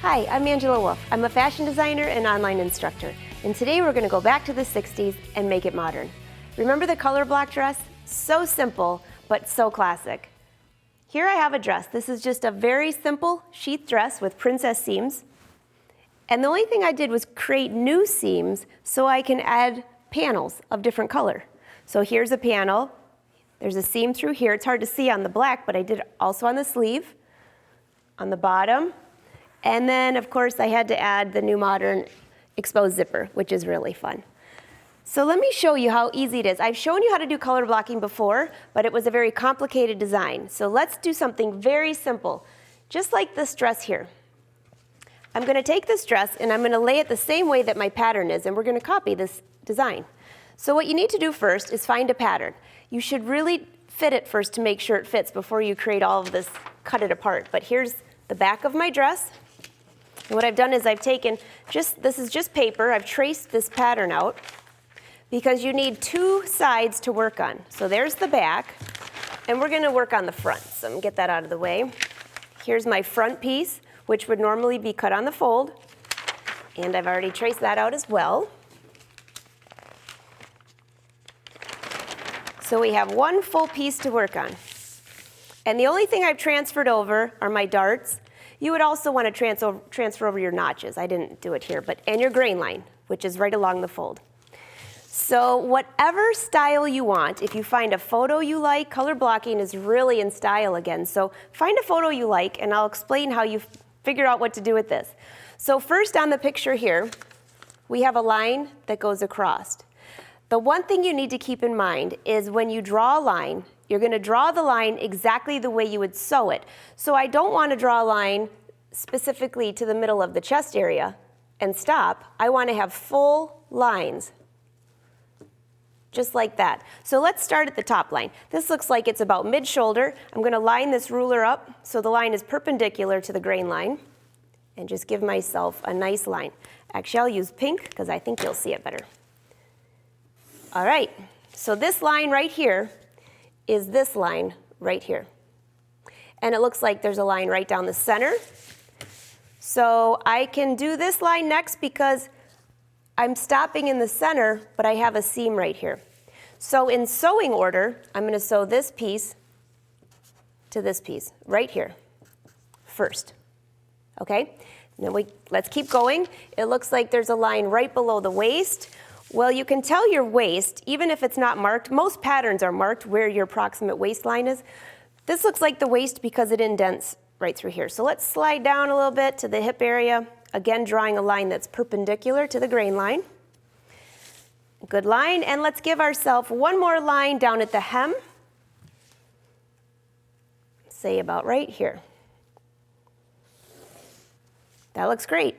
Hi, I'm Angela Wolf. I'm a fashion designer and online instructor. And today we're going to go back to the 60s and make it modern. Remember the color block dress? So simple, but so classic. Here I have a dress. This is just a very simple sheath dress with princess seams. And the only thing I did was create new seams so I can add panels of different color. So here's a panel. There's a seam through here. It's hard to see on the black, but I did it also on the sleeve, on the bottom. And then, of course, I had to add the new modern exposed zipper, which is really fun. So let me show you how easy it is. I've shown you how to do color blocking before, but it was a very complicated design. So let's do something very simple, just like this dress here. I'm going to take this dress and I'm going to lay it the same way that my pattern is, and we're going to copy this design. So what you need to do first is find a pattern. You should really fit it first to make sure it fits before you create all of this, cut it apart. But here's the back of my dress. And what I've done is I've taken, this is just paper, I've traced this pattern out because you need two sides to work on. So there's the back, and we're going to work on the front. So I'm going to get that out of the way. Here's my front piece, which would normally be cut on the fold, and I've already traced that out as well. So we have one full piece to work on. And the only thing I've transferred over are my darts. You would also want to transfer over your notches. I didn't do it here, and your grain line, which is right along the fold. So whatever style you want, if you find a photo you like, color blocking is really in style again. So find a photo you like, and I'll explain how you figure out what to do with this. So first on the picture here, we have a line that goes across. The one thing you need to keep in mind is when you draw a line, you're going to draw the line exactly the way you would sew it. So I don't want to draw a line specifically to the middle of the chest area and stop. I want to have full lines, just like that. So let's start at the top line. This looks like it's about mid-shoulder. I'm going to line this ruler up so the line is perpendicular to the grain line and just give myself a nice line. Actually, I'll use pink because I think you'll see it better. All right, so this line right here is this line right here. And it looks like there's a line right down the center. So I can do this line next because I'm stopping in the center, but I have a seam right here. So in sewing order, I'm going to sew this piece to this piece right here first. Okay? Then let's keep going. It looks like there's a line right below the waist. Well, you can tell your waist, even if it's not marked. Most patterns are marked where your approximate waistline is. This looks like the waist because it indents right through here. So let's slide down a little bit to the hip area, again drawing a line that's perpendicular to the grain line. Good line, and let's give ourselves one more line down at the hem, say about right here. That looks great.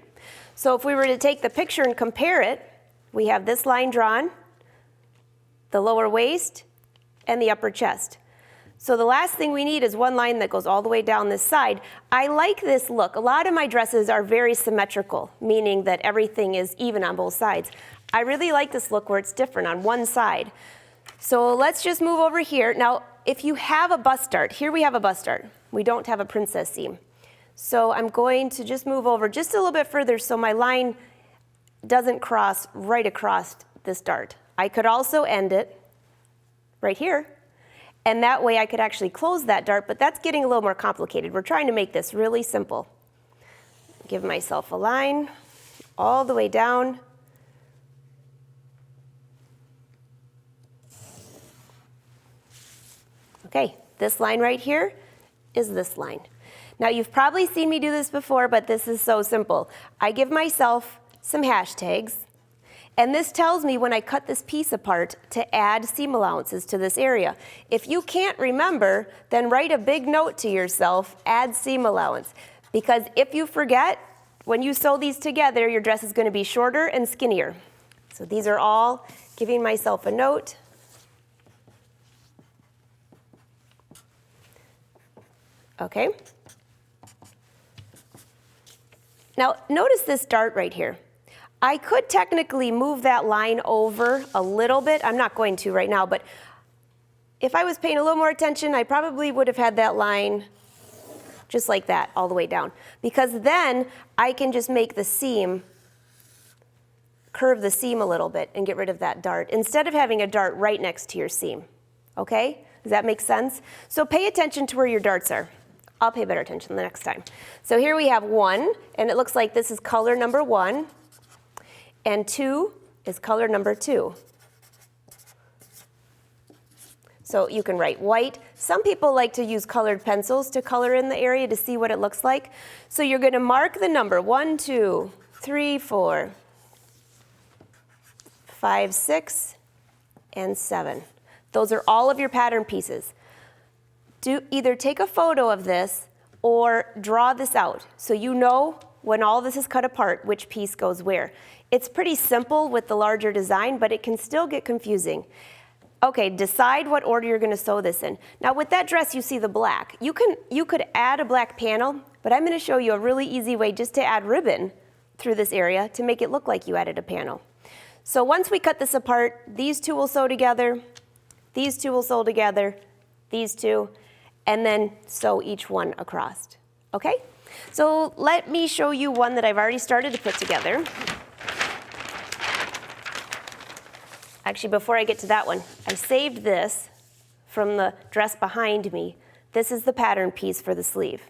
So if we were to take the picture and compare it, we have this line drawn, the lower waist, and the upper chest. So the last thing we need is one line that goes all the way down this side. I like this look. A lot of my dresses are very symmetrical, meaning that everything is even on both sides. I really like this look where it's different on one side. So let's just move over here. Now, if you have a bust dart, here we have a bust dart. We don't have a princess seam. So I'm going to just move over just a little bit further so my line doesn't cross right across this dart. I could also end it right here, and that way I could actually close that dart, but that's getting a little more complicated. We're trying to make this really simple. Give myself a line all the way down. Okay, this line right here is this line. Now you've probably seen me do this before, but this is so simple. I give myself some hashtags, and this tells me when I cut this piece apart to add seam allowances to this area. If you can't remember, then write a big note to yourself, add seam allowance, because if you forget, when you sew these together, your dress is going to be shorter and skinnier. So these are all giving myself a note. Okay. Now notice this dart right here. I could technically move that line over a little bit. I'm not going to right now, but if I was paying a little more attention, I probably would have had that line just like that, all the way down. Because then I can just make the seam, curve the seam a little bit and get rid of that dart, instead of having a dart right next to your seam. Okay? Does that make sense? So pay attention to where your darts are. I'll pay better attention the next time. So here we have 1, and it looks like this is color number 1, and 2 is color number 2. So you can write white. Some people like to use colored pencils to color in the area to see what it looks like. So you're going to mark the number 1, 2, 3, 4, 5, 6, and 7. Those are all of your pattern pieces. Either take a photo of this or draw this out so you know when all this is cut apart which piece goes where. It's pretty simple with the larger design, but it can still get confusing. Okay, decide what order you're going to sew this in. Now with that dress you see the black. You could add a black panel, but I'm going to show you a really easy way just to add ribbon through this area to make it look like you added a panel. So once we cut this apart, these two will sew together, these two will sew together, these two, and then sew each one across. Okay? So let me show you one that I've already started to put together. Actually, before I get to that one, I saved this from the dress behind me. This is the pattern piece for the sleeve.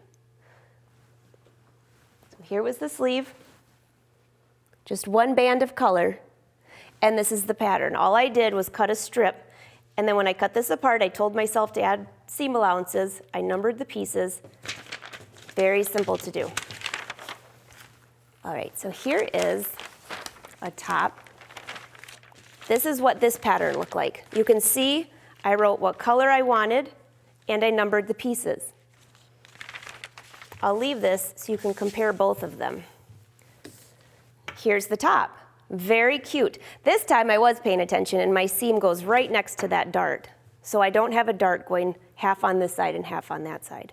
So here was the sleeve, just one band of color, and this is the pattern. All I did was cut a strip, and then when I cut this apart, I told myself to add seam allowances. I numbered the pieces. Very simple to do. All right, so here is a top. This is what this pattern looked like. You can see I wrote what color I wanted, and I numbered the pieces. I'll leave this so you can compare both of them. Here's the top. Very cute. This time I was paying attention, and my seam goes right next to that dart. So I don't have a dart going half on this side and half on that side.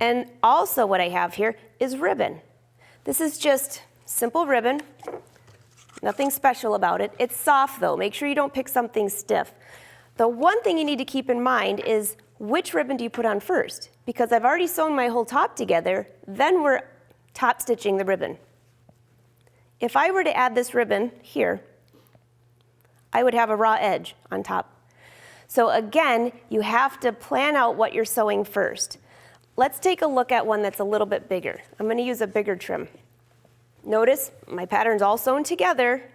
And also what I have here is ribbon. This is just simple ribbon. Nothing special about it. It's soft though. Make sure you don't pick something stiff. The one thing you need to keep in mind is which ribbon do you put on first? Because I've already sewn my whole top together, then we're top stitching the ribbon. If I were to add this ribbon here, I would have a raw edge on top. So again, you have to plan out what you're sewing first. Let's take a look at one that's a little bit bigger. I'm going to use a bigger trim. Notice my pattern's all sewn together.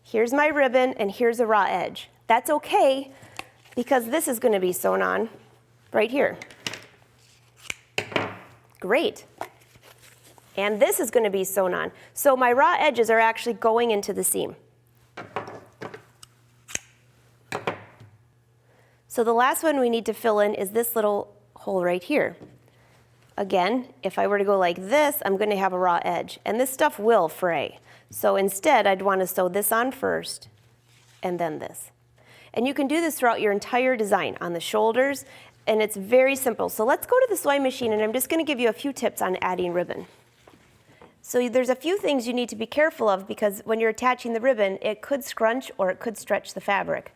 Here's my ribbon, and here's a raw edge. That's okay, because this is going to be sewn on right here. Great. And this is going to be sewn on. So my raw edges are actually going into the seam. So the last one we need to fill in is this little hole right here. Again, if I were to go like this, I'm going to have a raw edge, and this stuff will fray. So instead, I'd want to sew this on first, and then this. And you can do this throughout your entire design on the shoulders, and it's very simple. So let's go to the sewing machine, and I'm just going to give you a few tips on adding ribbon. So there's a few things you need to be careful of, because when you're attaching the ribbon, it could scrunch or it could stretch the fabric.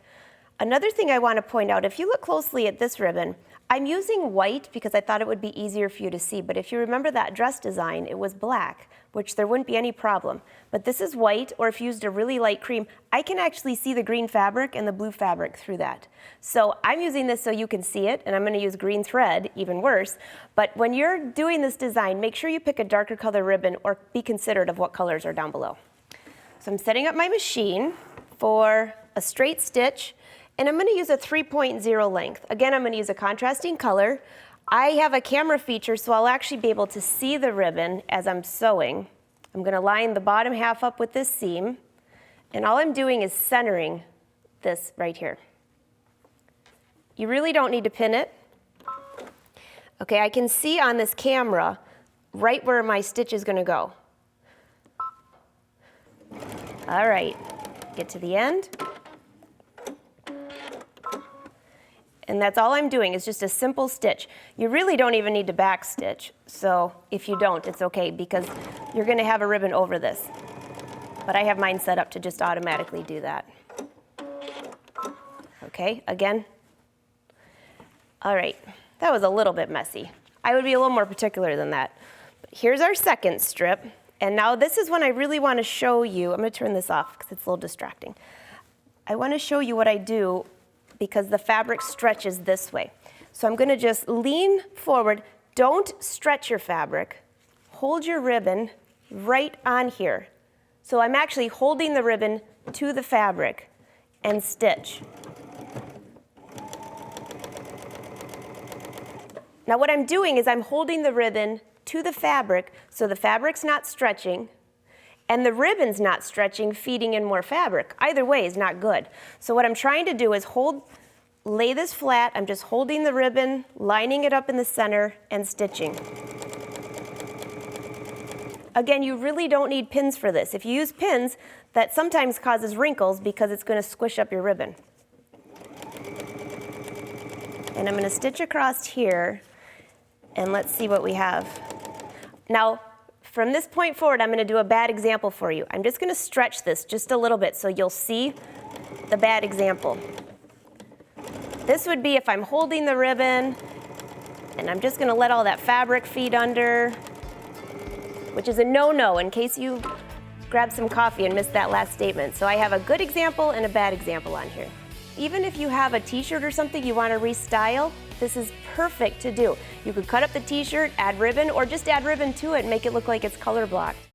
Another thing I want to point out, if you look closely at this ribbon, I'm using white because I thought it would be easier for you to see, but if you remember that dress design, it was black, which there wouldn't be any problem. But this is white, or if you used a really light cream, I can actually see the green fabric and the blue fabric through that. So I'm using this so you can see it, and I'm going to use green thread, even worse. But when you're doing this design, make sure you pick a darker color ribbon, or be considerate of what colors are down below. So I'm setting up my machine for a straight stitch, and I'm going to use a 3.0 length. Again, I'm going to use a contrasting color. I have a camera feature, so I'll actually be able to see the ribbon as I'm sewing. I'm going to line the bottom half up with this seam, and all I'm doing is centering this right here. You really don't need to pin it. Okay, I can see on this camera right where my stitch is going to go. All right, get to the end. And that's all I'm doing, is just a simple stitch. You really don't even need to back stitch. So if you don't, it's okay, because you're going to have a ribbon over this. But I have mine set up to just automatically do that. Okay, again. All right, that was a little bit messy. I would be a little more particular than that. But here's our second strip. And now this is when I really want to show you. I'm going to turn this off because it's a little distracting. I want to show you what I do because the fabric stretches this way. So I'm going to just lean forward. Don't stretch your fabric. Hold your ribbon right on here. So I'm actually holding the ribbon to the fabric and stitch. Now what I'm doing is I'm holding the ribbon to the fabric so the fabric's not stretching and the ribbon's not stretching, feeding in more fabric. Either way is not good. So what I'm trying to do is lay this flat. I'm just holding the ribbon, lining it up in the center, and stitching. Again, you really don't need pins for this. If you use pins, that sometimes causes wrinkles because it's going to squish up your ribbon. And I'm going to stitch across here, and let's see what we have. Now, from this point forward, I'm going to do a bad example for you. I'm just going to stretch this just a little bit so you'll see the bad example. This would be if I'm holding the ribbon, and I'm just going to let all that fabric feed under, which is a no-no in case you grab some coffee and missed that last statement. So I have a good example and a bad example on here. Even if you have a t-shirt or something you want to restyle, this is perfect to do. You could cut up the t-shirt, add ribbon, or just add ribbon to it and make it look like it's color blocked.